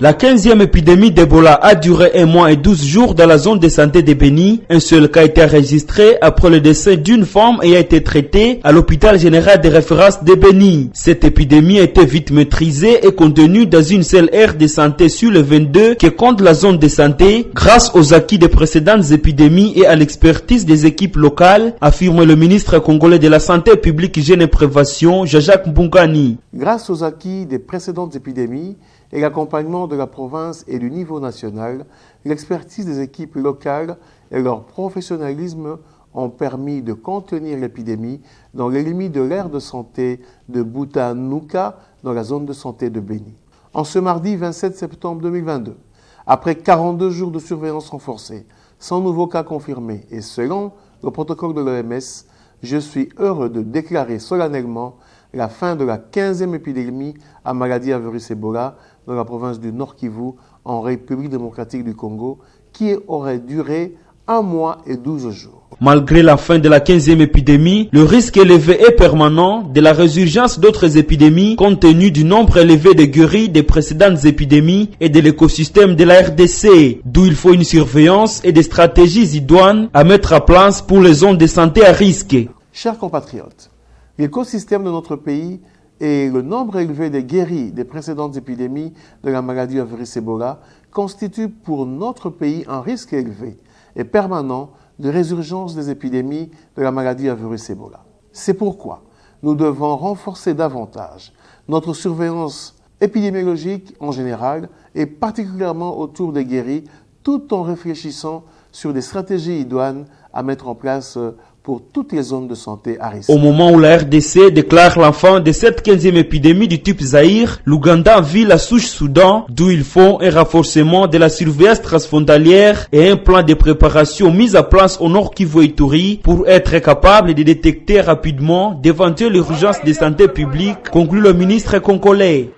La 15e épidémie d'Ebola a duré 1 mois et 12 jours dans la zone de santé de Beni. Un seul cas a été enregistré après le décès d'une femme et a été traité à l'hôpital général de référence de Beni. Cette épidémie a été vite maîtrisée et contenue dans une seule aire de santé sur les 22 qui compte la zone de santé grâce aux acquis des précédentes épidémies et à l'expertise des équipes locales, affirme le ministre congolais de la Santé publique, Hygiène et Prévention, Jean-Jacques Mbungani. Grâce aux acquis des précédentes épidémies et l'accompagnement de la province et du niveau national, l'expertise des équipes locales et leur professionnalisme ont permis de contenir l'épidémie dans les limites de l'aire de santé de Bouta-Nouka dans la zone de santé de Beni. En ce mardi 27 septembre 2022, après 42 jours de surveillance renforcée, sans nouveaux cas confirmés et selon le protocole de l'OMS, je suis heureux de déclarer solennellement la fin de la 15e épidémie à maladie à virus Ebola dans la province du Nord Kivu en République démocratique du Congo qui aurait duré 1 mois et 12 jours. Malgré la fin de la 15e épidémie, le risque élevé et permanent de la résurgence d'autres épidémies compte tenu du nombre élevé de guéris des précédentes épidémies et de l'écosystème de la RDC, d'où il faut une surveillance et des stratégies idoines à mettre en place pour les zones de santé à risque. Chers compatriotes, l'écosystème de notre pays et le nombre élevé de guéris des précédentes épidémies de la maladie à virus Ebola constituent pour notre pays un risque élevé et permanent de résurgence des épidémies de la maladie à virus Ebola. C'est pourquoi nous devons renforcer davantage notre surveillance épidémiologique en général et particulièrement autour des guéris, tout en réfléchissant sur des stratégies idoines à mettre en place pour toutes les zones de santé à risque. Au moment où la RDC déclare l'enfant de cette 15e épidémie du type Zaïre, l'Ouganda vit la souche Soudan, d'où il faut un renforcement de la surveillance transfrontalière et un plan de préparation mis en place au Nord Kivu et Ituri pour être capable de détecter rapidement d'éventuelles urgences de santé publique, conclut le ministre congolais.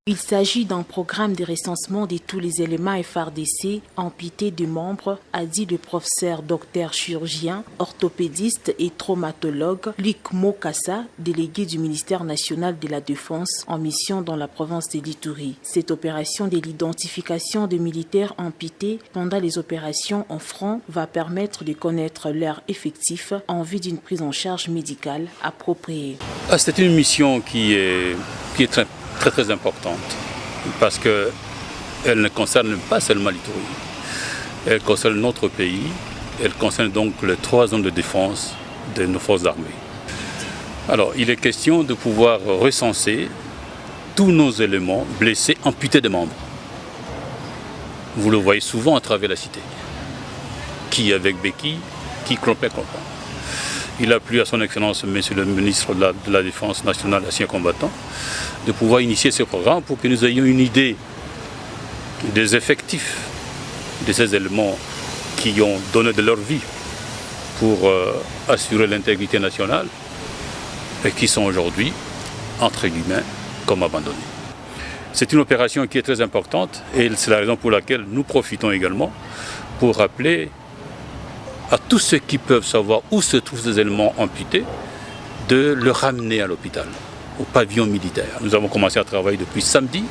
Il s'agit d'un programme de recensement de tous les éléments FRDC amputés de membres, a dit le professeur docteur chirurgien, orthopédiste et traumatologue Luc Mokassa, délégué du ministère national de la Défense en mission dans la province de l'Ituri. Cette opération de l'identification de militaires amputés pendant les opérations en front va permettre de connaître leur effectif en vue d'une prise en charge médicale appropriée. C'est une mission qui est très importante parce qu'elle ne concerne pas seulement l'Ituri, elle concerne notre pays, elle concerne donc les 3 zones de défense de nos forces armées. Alors il est question de pouvoir recenser tous nos éléments blessés, amputés de membres. Vous le voyez souvent à travers la cité, qui avec béquille, qui crampait. Il a plu à son Excellence, Monsieur le ministre de la Défense nationale, ancien combattant, de pouvoir initier ce programme pour que nous ayons une idée des effectifs de ces éléments qui ont donné de leur vie pour assurer l'intégrité nationale et qui sont aujourd'hui, entre guillemets, comme abandonnés. C'est une opération qui est très importante et c'est la raison pour laquelle nous profitons également pour rappeler à tous ceux qui peuvent savoir où se trouvent ces éléments amputés, de le ramener à l'hôpital, au pavillon militaire. Nous avons commencé à travailler depuis samedi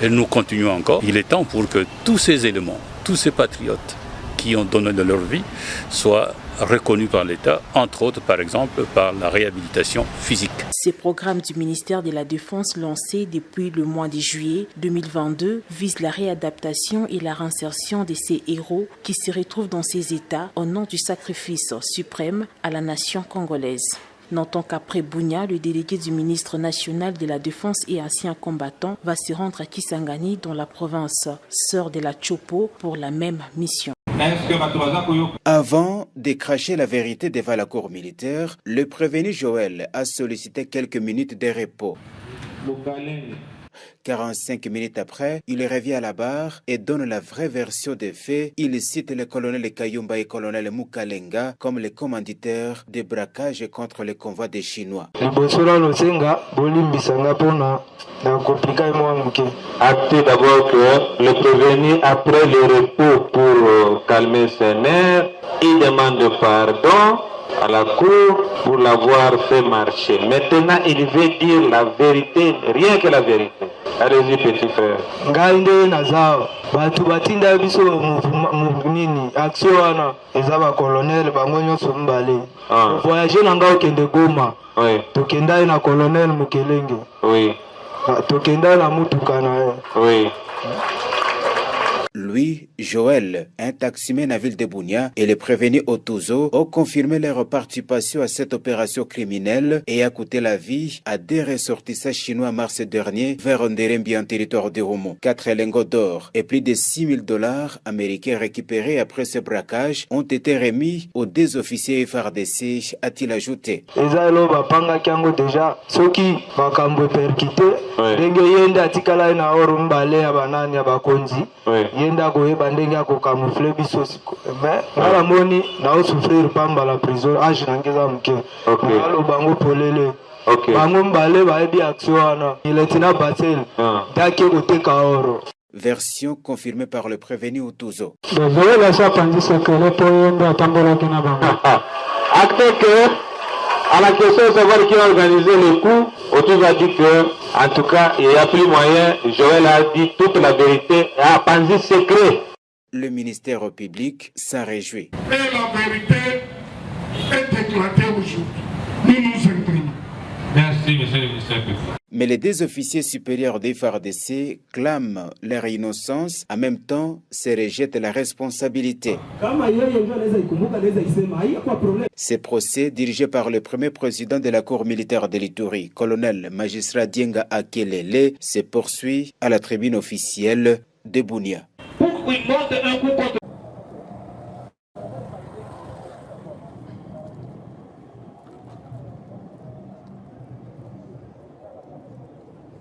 et nous continuons encore. Il est temps pour que tous ces éléments, tous ces patriotes qui ont donné de leur vie soient reconnus par l'État, entre autres par exemple par la réhabilitation physique. Ces programmes du ministère de la Défense lancés depuis le mois de juillet 2022 visent la réadaptation et la réinsertion de ces héros qui se retrouvent dans ces états au nom du sacrifice suprême à la nation congolaise. Notons qu'après Bunia, le délégué du ministre national de la Défense et ancien combattant va se rendre à Kisangani dans la province sœur de la Chopo pour la même mission. Avant de cracher la vérité devant la cour militaire, le prévenu Joël a sollicité quelques minutes de repos. 45 minutes après, il revient à la barre et donne la vraie version des faits. Il cite le colonel Kayumba et le colonel Mukalenga comme les commanditaires des braquages contre les convois des Chinois. Actez d'abord que le prévenu, après le repos pour calmer ses nerfs, il demande pardon à la cour pour l'avoir fait marcher. Maintenant, il veut dire la vérité, rien que la vérité. Allez-y, petit frère. Ngande nazawa batu batinda biso nini action wana ezaba colonel bango nyonso mbale. Voyager nanga okende Goma. Oui. Tokenda na colonel Mukelenge. Oui. Tokenda na mutuka na ye. Oui. Louis Joël, un taximan à ville de Bunia, et les prévenus au Touzo ont confirmé leur participation à cette opération criminelle et a coûté la vie à des ressortissants chinois mars dernier vers Nderembi en territoire de Romo. 4 lingots d'or et plus de $6,000 américains récupérés après ce braquage ont été remis aux 2 officiers FARDC, a-t-il ajouté. Ezalo bapanga kiango déjà soki bakambo perkité ndenge yenda atikala na oro mbale ya banani ya bakonzi. Yenda koyeba ndenge ya kokamufle biso mais ngala moni na osouffrir pamba la prison age nangeza mke ngalo bango polele bango mbale baebi action wana iletina batel dake koteka oro. Version confirmée par le prévenu au Touzo. Désolé la sapandi sekele po yenda tambola kina bango. Acte que à la question de savoir qui a organisé le coup, Otuz a dit que, en tout cas, il n'y a plus moyen. Joël a dit toute la vérité et a pensé secret. Le ministère public s'en réjouit. Et la vérité est éclatée aujourd'hui. Nous nous imprimons. Merci, monsieur le ministre. Mais les 2 officiers supérieurs des FARDC clament leur innocence, en même temps se rejettent la responsabilité. Ces procès, dirigés par le premier président de la Cour militaire de l'Ituri, colonel magistrat Dienga Akelele, se poursuit à la tribune officielle de Bunia.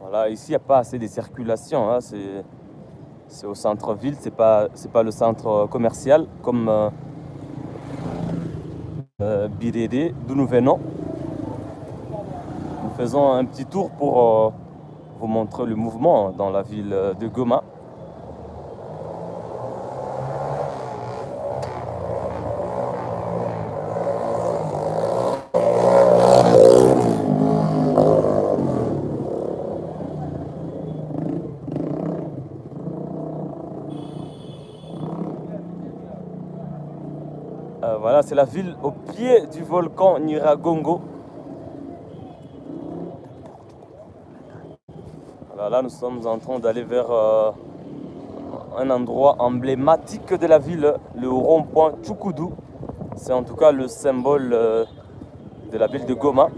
Voilà, ici, il n'y a pas assez de circulation. Hein. C'est au centre-ville, c'est pas le centre commercial comme Birere, d'où nous venons. Nous faisons un petit tour pour vous montrer le mouvement dans la ville de Goma. Voilà, c'est la ville au pied du volcan Nyiragongo. Voilà, là, nous sommes en train d'aller vers un endroit emblématique de la ville, le rond-point Tchoukoudou. C'est en tout cas le symbole de la ville de Goma.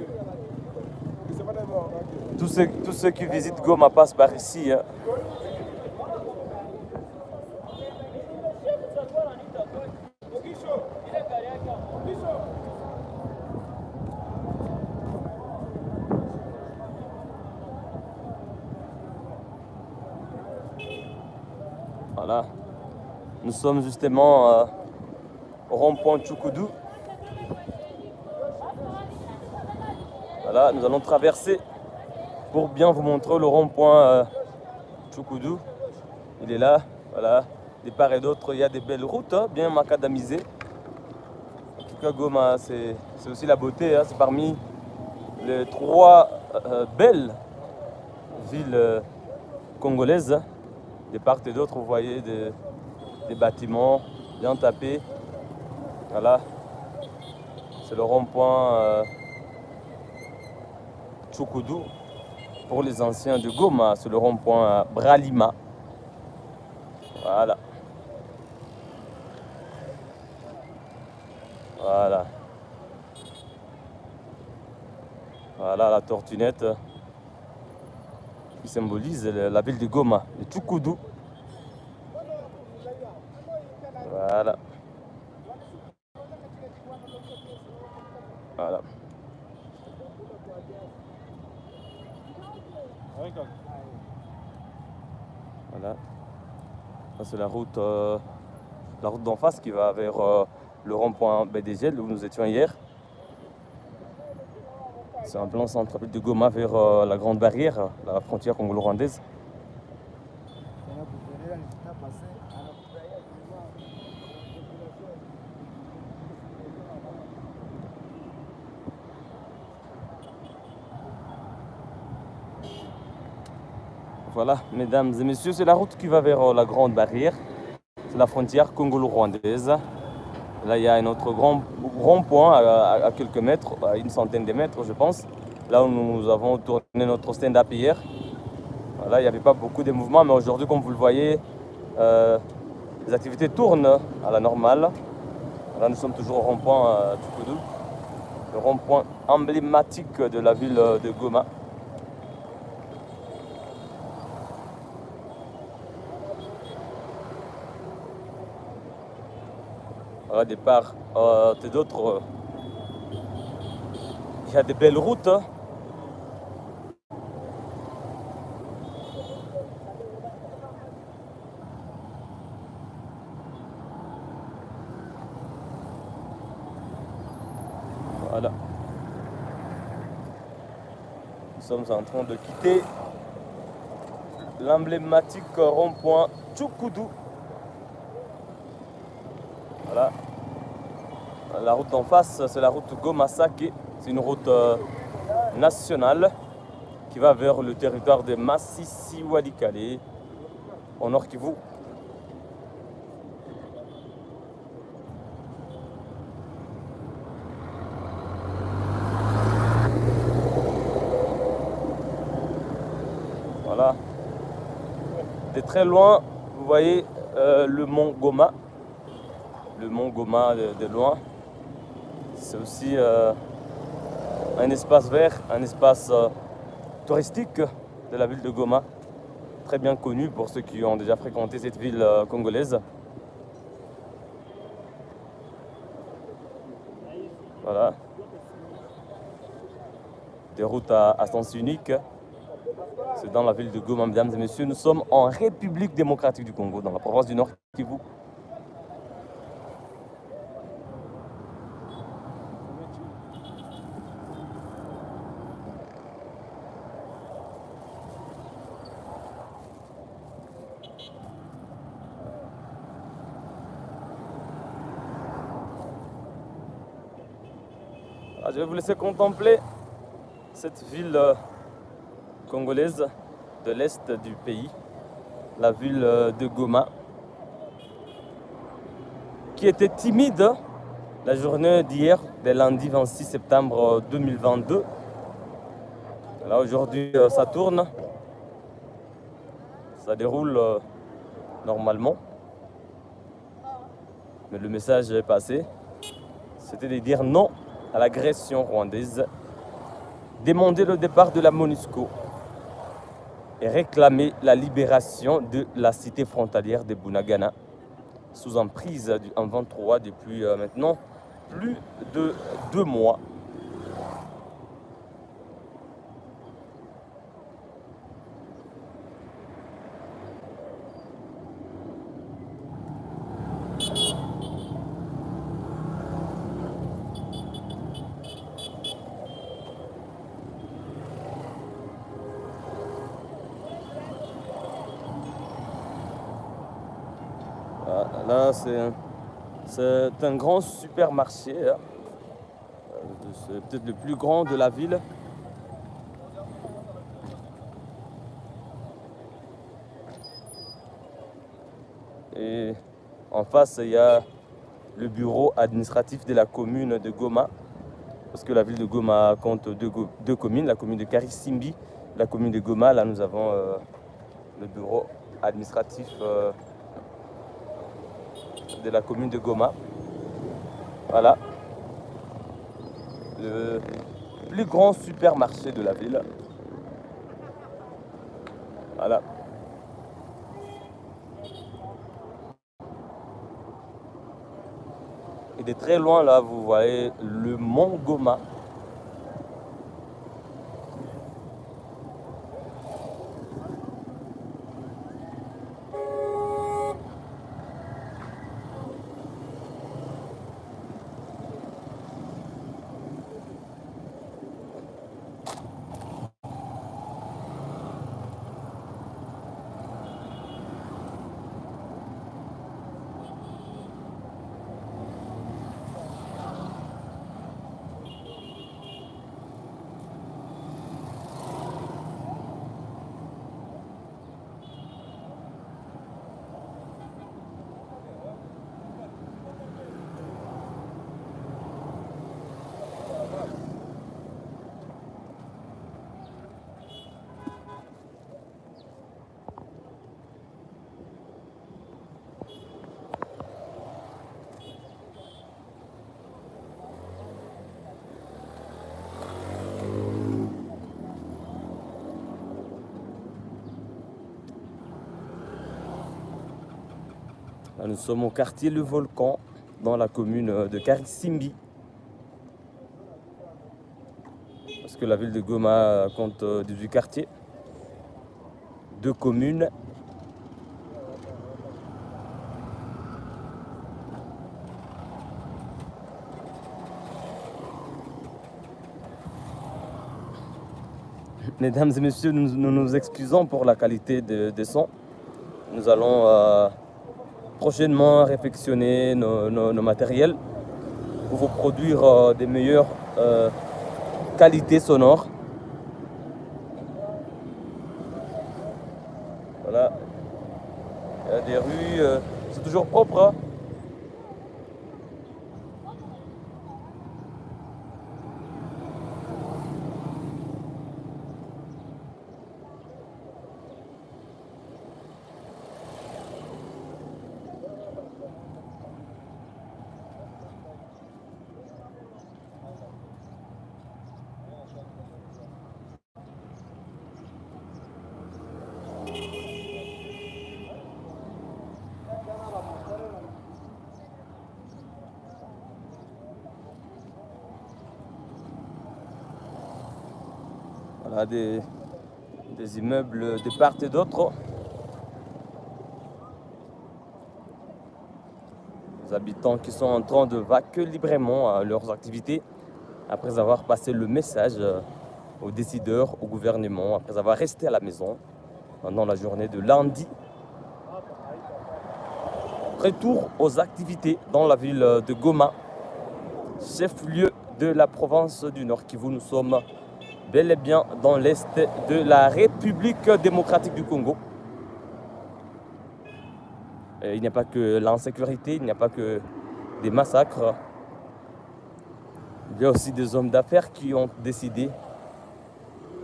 Tous ceux qui visitent Goma passent par ici. Hein. Voilà, nous sommes justement au rond-point Tchoukoudou. Voilà, nous allons traverser pour bien vous montrer le rond-point Tchoukoudou. Il est là, voilà, de part et d'autre, il y a des belles routes, hein, bien macadamisées. En tout cas, Goma, c'est aussi la beauté, hein, c'est parmi les 3 belles villes congolaises. De part et d'autre, vous voyez des bâtiments bien tapés. Voilà, c'est le rond-point Tchoukoudou. Pour les anciens de Goma, c'est le rond-point Bralima. Voilà. Voilà. Voilà la tortunette qui symbolise la ville de Goma, le Tchoukoudou. Voilà. Voilà. Voilà. Ça, c'est la route d'en face qui va vers le rond-point BDG où nous étions hier. C'est un plan centre-ville de Goma vers la Grande Barrière, la frontière congolo-rwandaise. voilà, mesdames et messieurs, c'est la route qui va vers la Grande Barrière. C'est la frontière congolo-rwandaise. Là, il y a un autre grand rond-point à quelques mètres, à une centaine de mètres, je pense. Là où nous avons tourné notre stand-up hier. Voilà, il n'y avait pas beaucoup de mouvements, mais aujourd'hui, comme vous le voyez, les activités tournent à la normale. Là, nous sommes toujours au rond-point Tchukoudou, le rond-point emblématique de la ville de Goma. Voilà, des parts et d'autres. Il y a des belles routes. Voilà. Nous sommes en train de quitter l'emblématique rond-point Tchukoudou. Voilà. La route d'en face, c'est la route Goma-Sake. C'est une route nationale qui va vers le territoire de Masisi Walikale, au nord Kivu. Voilà. De très loin, vous voyez le mont Goma. Le mont Goma de loin. C'est aussi un espace vert, un espace touristique de la ville de Goma. Très bien connu pour ceux qui ont déjà fréquenté cette ville congolaise. Voilà. Des routes à sens unique. C'est dans la ville de Goma, mesdames et messieurs. Nous sommes en République démocratique du Congo, dans la province du Nord Kivu. Je vais vous laisser contempler cette ville congolaise de l'est du pays, la ville de Goma, qui était timide la journée d'hier, de lundi 26 septembre 2022. Là aujourd'hui ça tourne, ça déroule normalement, mais le message est passé, c'était de dire non à l'agression rwandaise, demander le départ de la MONUSCO et réclamer la libération de la cité frontalière de Bunagana, sous emprise du M23 depuis maintenant plus de 2 mois. Là, c'est un grand supermarché. C'est peut-être le plus grand de la ville. Et en face, il y a le bureau administratif de la commune de Goma. Parce que la ville de Goma compte deux communes, la commune de Karisimbi, la commune de Goma. Là, nous avons le bureau administratif de la commune de Goma. Voilà. Le plus grand supermarché de la ville. Voilà. Et de très loin, là, vous voyez le mont Goma. Là, nous sommes au quartier Le Volcan, dans la commune de Karissimbi. Parce que la ville de Goma compte 18 quartiers, 2 communes. Mesdames et messieurs, nous nous excusons pour la qualité des sons. Nous allons prochainement réfectionner nos matériels pour vous produire des meilleures qualités sonores. Voilà. Il y a des rues, c'est toujours propre. Hein. Voilà des immeubles de part et d'autre. Les habitants qui sont en train de vaquer librement à leurs activités après avoir passé le message aux décideurs, au gouvernement, après avoir resté à la maison pendant la journée de lundi. Retour aux activités dans la ville de Goma, chef-lieu de la province du Nord Kivu. Nous sommes bel et bien dans l'est de la République démocratique du Congo. Il n'y a pas que l'insécurité, il n'y a pas que des massacres. Il y a aussi des hommes d'affaires qui ont décidé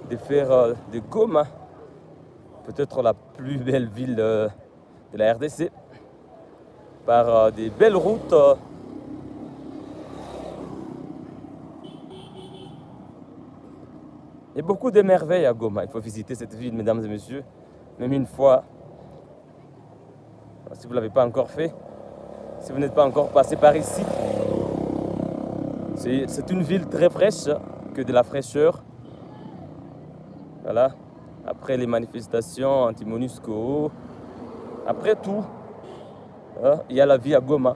de faire de Goma peut-être la plus belle ville de la RDC par des belles routes. Il y a beaucoup de merveilles à Goma. Il faut visiter cette ville, mesdames et messieurs, même une fois. Si vous ne l'avez pas encore fait, si vous n'êtes pas encore passé par ici, c'est une ville très fraîche, que de la fraîcheur. Voilà. Après les manifestations anti-MONUSCO, après tout, il y a la vie à Goma.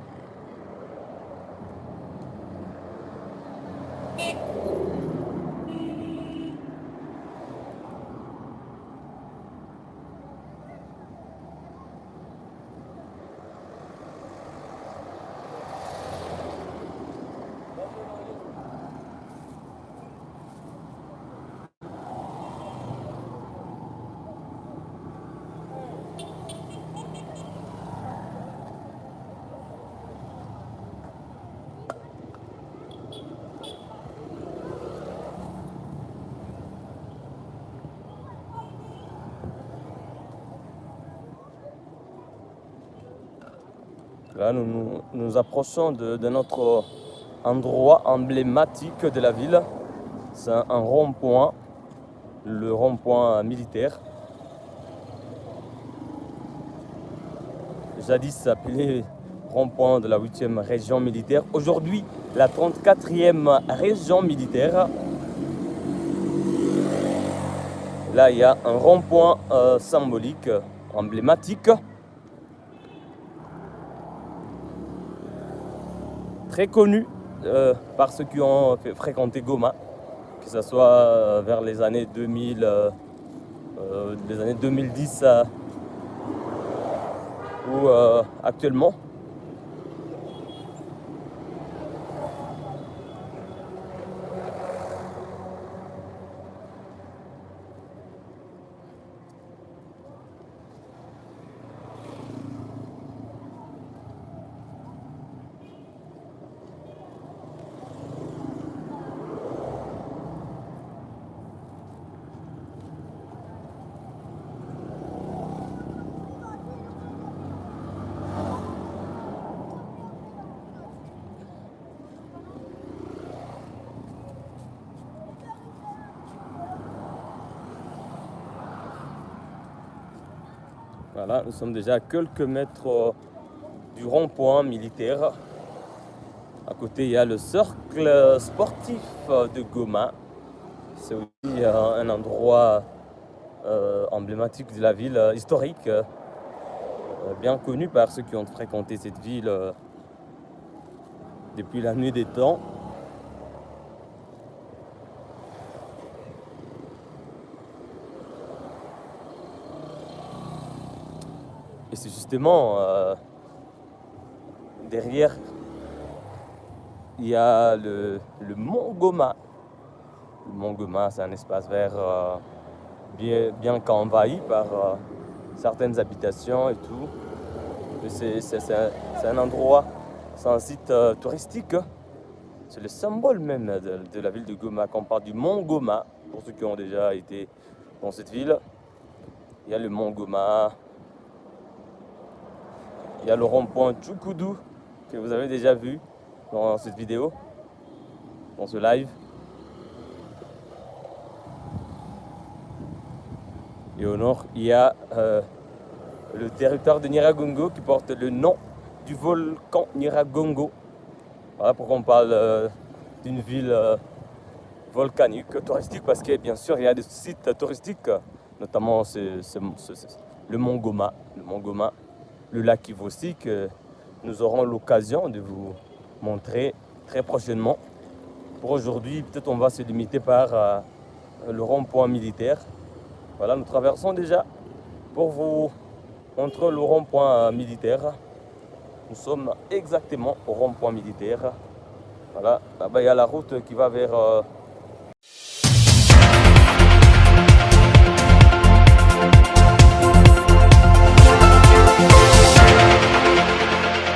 Là, nous nous approchons de notre endroit emblématique de la ville. C'est un rond-point, le rond-point militaire. Jadis appelé rond-point de la 8e région militaire. Aujourd'hui, la 34e région militaire. Là, il y a un rond-point symbolique, emblématique. Très connu par ceux qui ont fréquenté Goma, que ce soit vers les années 2000, les années 2010 ou actuellement. Voilà, nous sommes déjà à quelques mètres du rond-point militaire. À côté, il y a le cercle sportif de Goma. C'est aussi un endroit emblématique de la ville, historique, bien connu par ceux qui ont fréquenté cette ville depuis la nuit des temps. Et c'est justement derrière, il y a le mont Goma. Le mont Goma, c'est un espace vert bien qu'envahi par certaines habitations et tout. C'est un endroit, c'est un site touristique. C'est le symbole même de la ville de Goma. Quand on parle du mont Goma, pour ceux qui ont déjà été dans cette ville, il y a le mont Goma. Il y a le rond-point Tchoukoudou que vous avez déjà vu dans cette vidéo, dans ce live. Et au nord, il y a le territoire de Nyiragongo qui porte le nom du volcan Nyiragongo. Voilà pourquoi on parle d'une ville volcanique, touristique, parce que bien sûr il y a des sites touristiques, notamment le mont Goma. Le lac Kivu aussi, que nous aurons l'occasion de vous montrer très prochainement. Pour aujourd'hui, peut-être on va se limiter par le rond-point militaire. Voilà, nous traversons déjà pour vous montrer le rond-point militaire. Nous sommes exactement au rond-point militaire. Voilà, là-bas il y a la route qui va vers